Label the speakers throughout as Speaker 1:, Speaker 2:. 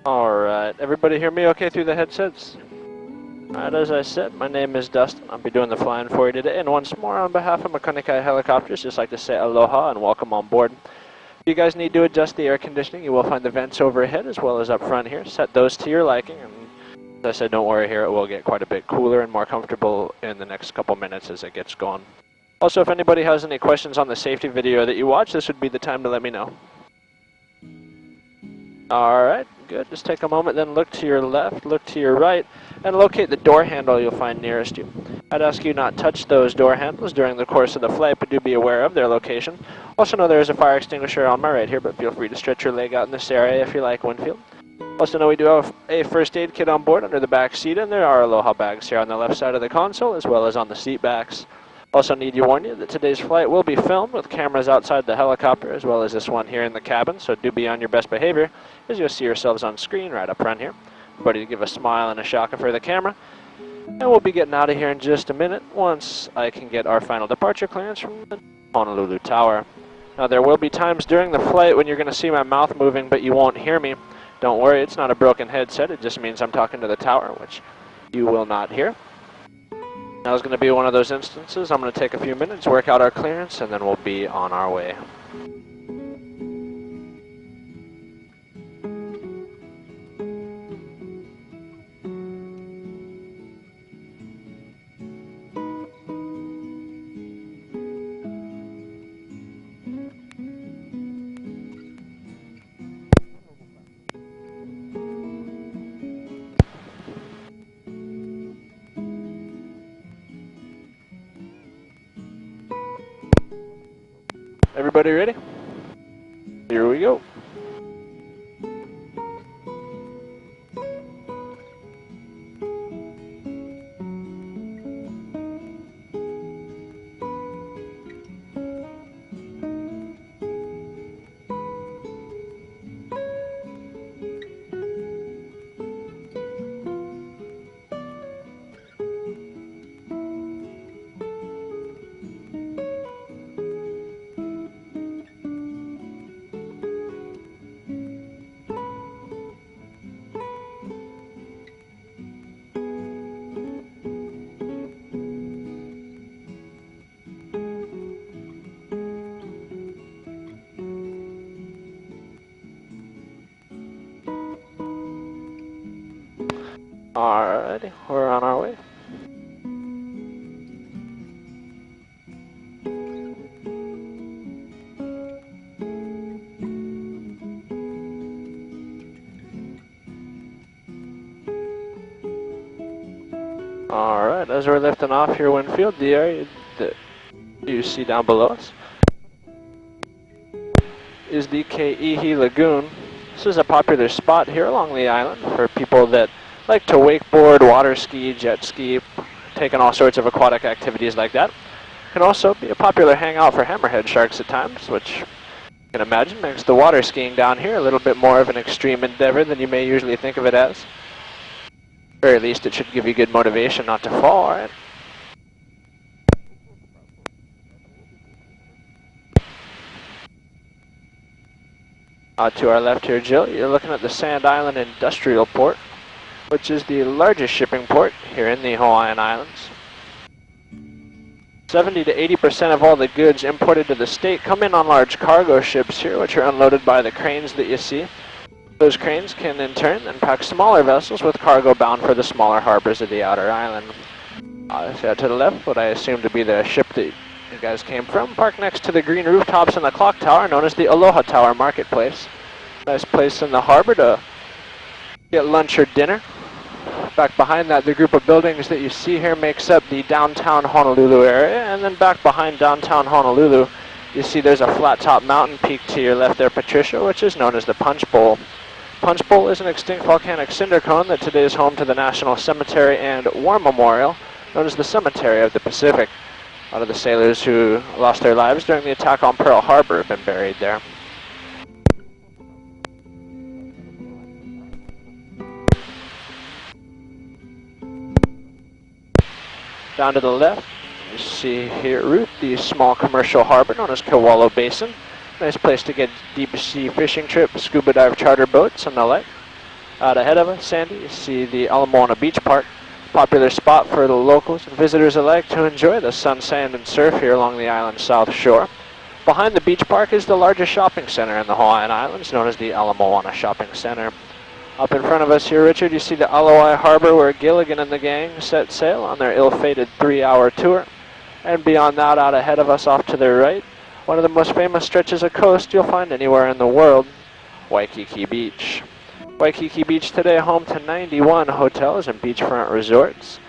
Speaker 1: Alright, everybody hear me okay through the headsets? Alright, as I said, my name is Dustin. I'll be doing the flying for you today, and once more on behalf of Makunikai Helicopters, just like to say aloha and welcome on board. If you guys need to adjust the air conditioning, you will find the vents overhead as well as up front here. Set those to your liking, and as I said, don't worry here, it will get quite a bit cooler and more comfortable in the next couple minutes as it gets going. Also, if anybody has any questions on the safety video that you watch, this would be the time to let me know. Alright, good. Just take a moment, then look to your left, look to your right, and locate the door handle you'll find nearest you. I'd ask you not touch those door handles during the course of the flight, but do be aware of their location. Also know there is a fire extinguisher on my right here, but feel free to stretch your leg out in this area if you like, Winfield. Also know we do have a first aid kit on board under the back seat, and there are Aloha bags here on the left side of the console, as well as on the seat backs. Also need to warn you that today's flight will be filmed with cameras outside the helicopter, as well as this one here in the cabin, so do be on your best behavior, as you'll see yourselves on screen right up front here. Everybody give a smile and a shaka for the camera. And we'll be getting out of here in just a minute once I can get our final departure clearance from the Honolulu Tower. Now there will be times during the flight when you're going to see my mouth moving, but you won't hear me. Don't worry, it's not a broken headset, it just means I'm talking to the tower, which you will not hear. Now it's going to be one of those instances. I'm going to take a few minutes, work out our clearance, and then we'll be on our way. Everybody ready? Here we go. Alrighty, we're on our way. Alright, as we're lifting off here, Winfield, the area that you see down below us is the Ke'ihi Lagoon. This is a popular spot here along the island for people that like to wakeboard, water ski, jet ski, taking all sorts of aquatic activities like that. Can also be a popular hangout for hammerhead sharks at times, which you can imagine makes the water skiing down here a little bit more of an extreme endeavor than you may usually think of it as. At the very least, it should give you good motivation not to fall, alright? To our left here, Jill, you're looking at the Sand Island Industrial Port, which is the largest shipping port here in the Hawaiian Islands. 70 to 80% of all the goods imported to the state come in on large cargo ships here, which are unloaded by the cranes that you see. Those cranes can in turn then pack smaller vessels with cargo bound for the smaller harbors of the outer island. To the left, what I assume to be the ship that you guys came from, parked next to the green rooftops in the clock tower, known as the Aloha Tower Marketplace. Nice place in the harbor to get lunch or dinner. Back behind that, the group of buildings that you see here makes up the downtown Honolulu area, and then back behind downtown Honolulu, you see there's a flat-top mountain peak to your left there, Patricia, which is known as the Punch Bowl. Punch Bowl is an extinct volcanic cinder cone that today is home to the National Cemetery and War Memorial, known as the Cemetery of the Pacific. A lot of the sailors who lost their lives during the attack on Pearl Harbor have been buried there. Down to the left, you see here Ruth, the small commercial harbor known as Kewalo Basin. Nice place to get deep sea fishing trips, scuba dive charter boats, and the like. Out ahead of us, Sandy, you see the Ala Moana Beach Park, popular spot for the locals and visitors alike to enjoy the sun, sand, and surf here along the island's south shore. Behind the beach park is the largest shopping center in the Hawaiian Islands, known as the Ala Moana Shopping Center. Up in front of us here, Richard, you see the Alawai Harbor where Gilligan and the gang set sail on their ill-fated 3-hour tour. And beyond that, out ahead of us off to the right, one of the most famous stretches of coast you'll find anywhere in the world, Waikiki Beach. Waikiki Beach today home to 91 hotels and beachfront resorts.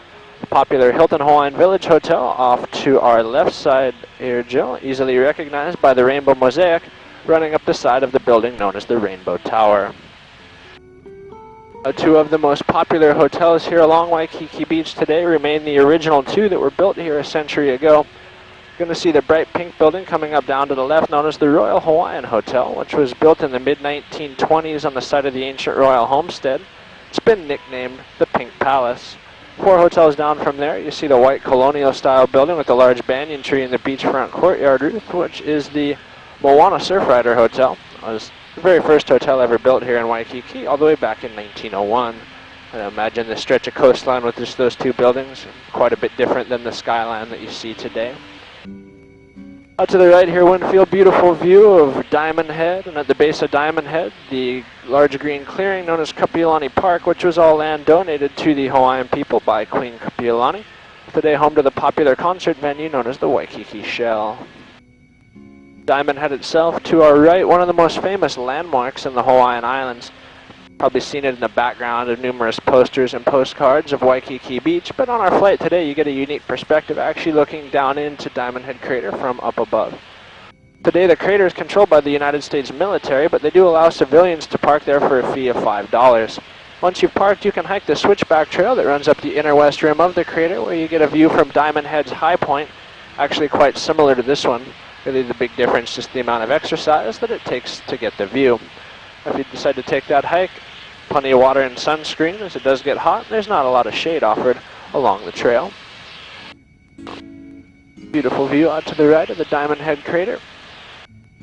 Speaker 1: The popular Hilton Hawaiian Village Hotel off to our left side here, Jill, easily recognized by the rainbow mosaic running up the side of the building known as the Rainbow Tower. Two of the most popular hotels here along Waikiki Beach today remain the original two that were built here a century ago. You're going to see the bright pink building coming up down to the left, known as the Royal Hawaiian Hotel, which was built in the mid-1920s on the site of the ancient royal homestead. It's been nicknamed the Pink Palace. 4 hotels down from there, you see the white colonial-style building with the large banyan tree in the beachfront courtyard roof, which is the Moana Surfrider Hotel. It was the very first hotel ever built here in Waikiki, all the way back in 1901. And imagine the stretch of coastline with just those 2 buildings, quite a bit different than the skyline that you see today. Out to the right here, Winfield, beautiful view of Diamond Head, and at the base of Diamond Head, the large green clearing known as Kapiolani Park, which was all land donated to the Hawaiian people by Queen Kapiolani. Today home to the popular concert venue known as the Waikiki Shell. Diamond Head itself, to our right, one of the most famous landmarks in the Hawaiian Islands. Probably seen it in the background of numerous posters and postcards of Waikiki Beach, but on our flight today you get a unique perspective actually looking down into Diamond Head Crater from up above. Today the crater is controlled by the United States military, but they do allow civilians to park there for a fee of $5. Once you've parked, you can hike the switchback trail that runs up the inner west rim of the crater, where you get a view from Diamond Head's high point, actually quite similar to this one. Really the big difference just the amount of exercise that it takes to get the view. If you decide to take that hike, plenty of water and sunscreen as it does get hot. There's not a lot of shade offered along the trail. Beautiful view out to the right of the Diamond Head Crater.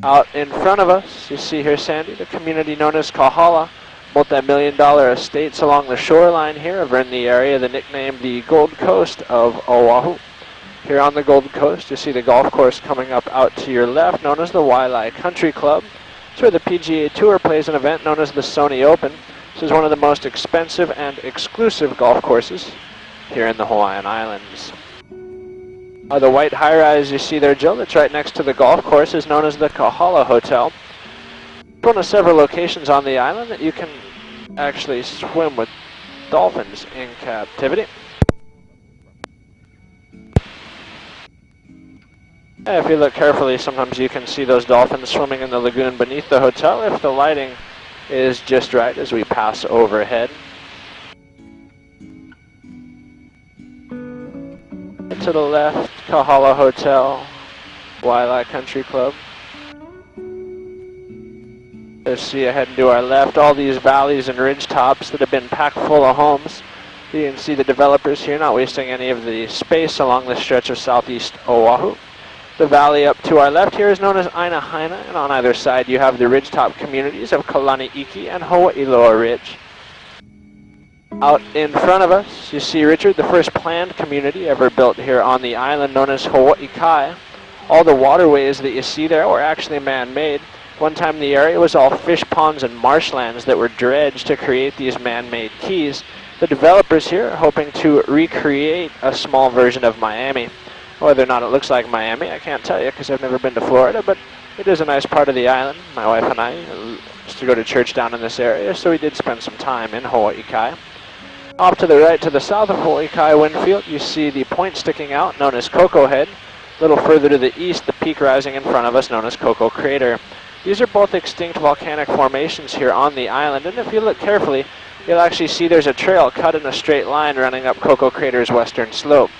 Speaker 1: Out in front of us, you see here, Sandy, the community known as Kahala. Multi-million-dollar estates along the shoreline here have earned the area the nickname the Gold Coast of Oahu. Here on the Gold Coast, you see the golf course coming up out to your left, known as the Waialae Country Club. It's where the PGA Tour plays an event known as the Sony Open. This is one of the most expensive and exclusive golf courses here in the Hawaiian Islands. The white high-rise you see there, Jill, that's right next to the golf course is known as the Kahala Hotel. It's one of several locations on the island that you can actually swim with dolphins in captivity. And if you look carefully, sometimes you can see those dolphins swimming in the lagoon beneath the hotel if the lighting is just right as we pass overhead. To the left, Kahala Hotel, Waialae Country Club. Let's see ahead and to our left, all these valleys and ridge tops that have been packed full of homes. You can see the developers here not wasting any of the space along the stretch of southeast Oahu. The valley up to our left here is known as Aina Haina, and on either side you have the ridgetop communities of Kalani'iki and Hawaiiloa Ridge. Out in front of us, you see, Richard, the first planned community ever built here on the island known as Hawaii Kai. All the waterways that you see there were actually man-made. One time the area was all fish ponds and marshlands that were dredged to create these man-made keys. The developers here are hoping to recreate a small version of Miami. Whether or not it looks like Miami, I can't tell you because I've never been to Florida, but it is a nice part of the island. My wife and I used to go to church down in this area, so we did spend some time in Hawaii Kai. Off to the right, to the south of Hawaii Kai Winfield, you see the point sticking out, known as Coco Head. A little further to the east, the peak rising in front of us, known as Coco Crater. These are both extinct volcanic formations here on the island, and if you look carefully, you'll actually see there's a trail cut in a straight line running up Coco Crater's western slope.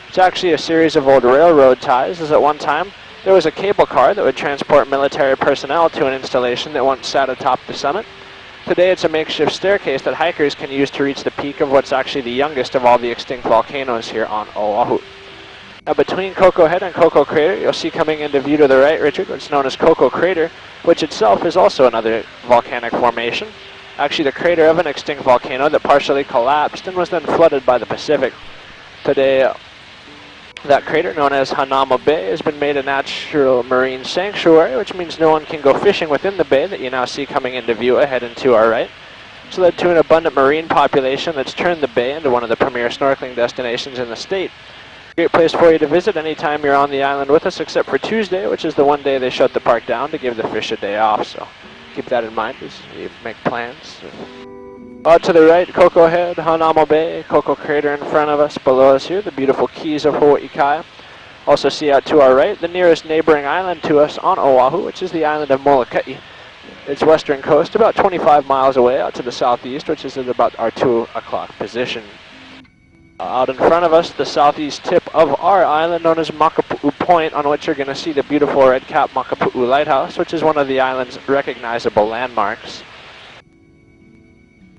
Speaker 1: It's actually a series of old railroad ties, as at one time there was a cable car that would transport military personnel to an installation that once sat atop the summit. Today it's a makeshift staircase that hikers can use to reach the peak of what's actually the youngest of all the extinct volcanoes here on Oahu. Now between Coco Head and Coco Crater, you'll see coming into view to the right, Richard, what's known as Coco Crater, which itself is also another volcanic formation. actually the crater of an extinct volcano that partially collapsed and was then flooded by the Pacific. Today, that crater, known as Hanama Bay, has been made a natural marine sanctuary, which means no one can go fishing within the bay that you now see coming into view ahead and to our right. It's led to an abundant marine population that's turned the bay into one of the premier snorkeling destinations in the state. Great place for you to visit anytime you're on the island with us, except for Tuesday, which is the one day they shut the park down to give the fish a day off, so keep that in mind as you make plans. Out to the right, Coco Head, Hanama Bay, Coco Crater in front of us. Below us here, the beautiful Keys of Hawaii Kai. Also see out to our right, the nearest neighboring island to us on Oahu, which is the island of Molokai. Its western coast, about 25 miles away out to the southeast, which is at about our 2 o'clock position. Out in front of us, the southeast tip of our island, known as Makapu'u Point, on which you're going to see the beautiful red-capped Makapu'u Lighthouse, which is one of the island's recognizable landmarks.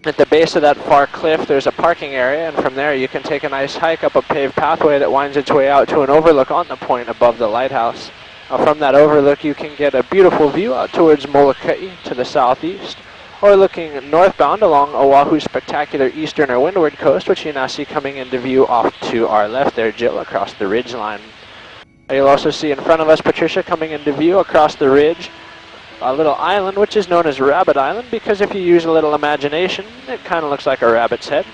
Speaker 1: At the base of that far cliff, there's a parking area, and from there you can take a nice hike up a paved pathway that winds its way out to an overlook on the point above the lighthouse. From that overlook, you can get a beautiful view out towards Molokai to the southeast, or looking northbound along Oahu's spectacular eastern or windward coast, which you now see coming into view off to our left there, Jill, across the ridge line. You'll also see in front of us, Patricia, coming into view across the ridge, a little island which is known as Rabbit Island, because if you use a little imagination, it kind of looks like a rabbit's head,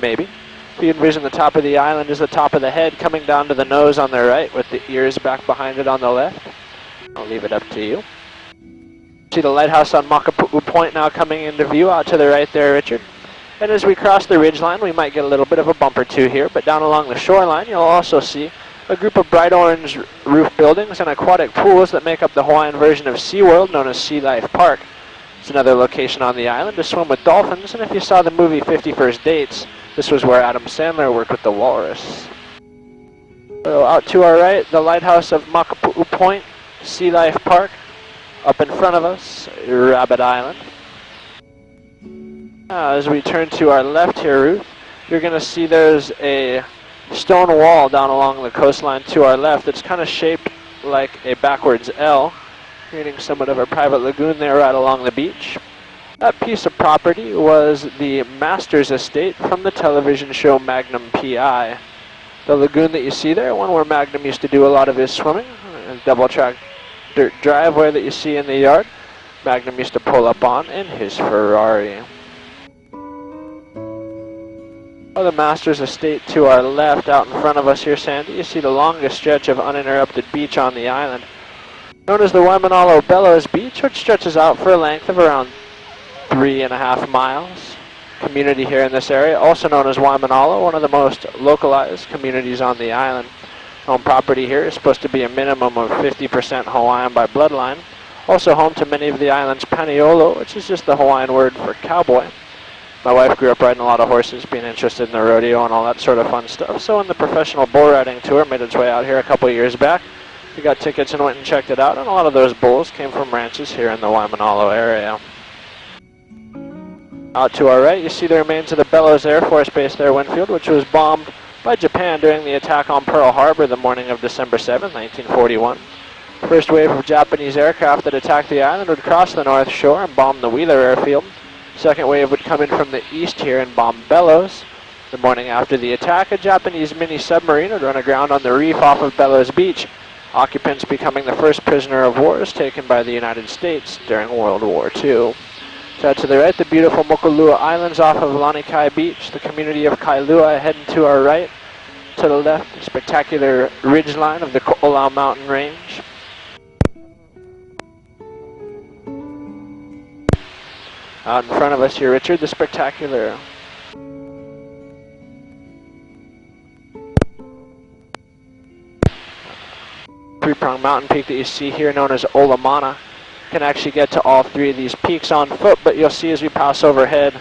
Speaker 1: maybe. If you envision the top of the island is the top of the head coming down to the nose on the right with the ears back behind it on the left. I'll leave it up to you. See the lighthouse on Makapu'u Point now coming into view out to the right there, Richard. And as we cross the ridgeline, we might get a little bit of a bump or two here, but down along the shoreline, you'll also see a group of bright orange roof buildings and aquatic pools that make up the Hawaiian version of SeaWorld, known as Sea Life Park. It's another location on the island to swim with dolphins, and if you saw the movie 50 First Dates, this was where Adam Sandler worked with the walrus. So out to our right, the lighthouse of Makapu'u Point, Sea Life Park. Up in front of us, Rabbit Island. As we turn to our left here, Ruth, you're going to see there's a stone wall down along the coastline to our left that's kind of shaped like a backwards L, creating somewhat of a private lagoon there right along the beach. That piece of property was the master's estate from the television show Magnum P.I. The lagoon that you see there, one where Magnum used to do a lot of his swimming, a double-track dirt driveway that you see in the yard, Magnum used to pull up on in his Ferrari. The master's estate to our left, out in front of us here, Sandy, you see the longest stretch of uninterrupted beach on the island, known as the Waimanalo Bellows Beach, which stretches out for a length of around 3.5 miles. Community here in this area, also known as Waimanalo, one of the most localized communities on the island. Home property here is supposed to be a minimum of 50% Hawaiian by bloodline. Also home to many of the island's paniolo, which is just the Hawaiian word for cowboy. My wife grew up riding a lot of horses, being interested in the rodeo and all that sort of fun stuff. So when the professional bull riding tour made its way out here a couple of years back, we got tickets and went and checked it out, and a lot of those bulls came from ranches here in the Waimanalo area. Out to our right, you see the remains of the Bellows Air Force Base there, Winfield, which was bombed by Japan during the attack on Pearl Harbor the morning of December 7, 1941. First wave of Japanese aircraft that attacked the island would cross the North Shore and bomb the Wheeler Airfield. Second wave would come in from the east here and bomb Bellows. The morning after the attack, a Japanese mini-submarine would run aground on the reef off of Bellows Beach, occupants becoming the first prisoner of war taken by the United States during World War II. So to the right, the beautiful Mokulua Islands off of Lanikai Beach, the community of Kailua heading to our right. To the left, the spectacular ridgeline of the Ko'olau mountain range. Out in front of us here, Richard, the spectacular three-pronged mountain peak that you see here, known as Olamana. Can actually get to all three of these peaks on foot, but you'll see as we pass overhead,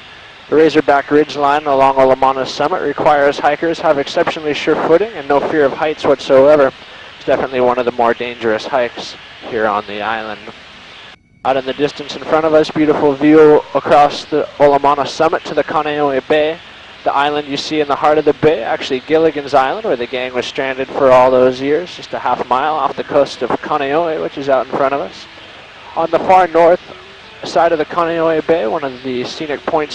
Speaker 1: the Razorback Ridge line along Olamana's summit requires hikers have exceptionally sure footing and no fear of heights whatsoever. It's definitely one of the more dangerous hikes here on the island. Out in the distance in front of us, beautiful view across the Olamana summit to the Kaneohe Bay. The island you see in the heart of the bay, actually Gilligan's Island, where the gang was stranded for all those years, just a half mile off the coast of Kaneohe, which is out in front of us. On the far north side of the Kaneohe Bay, one of the scenic points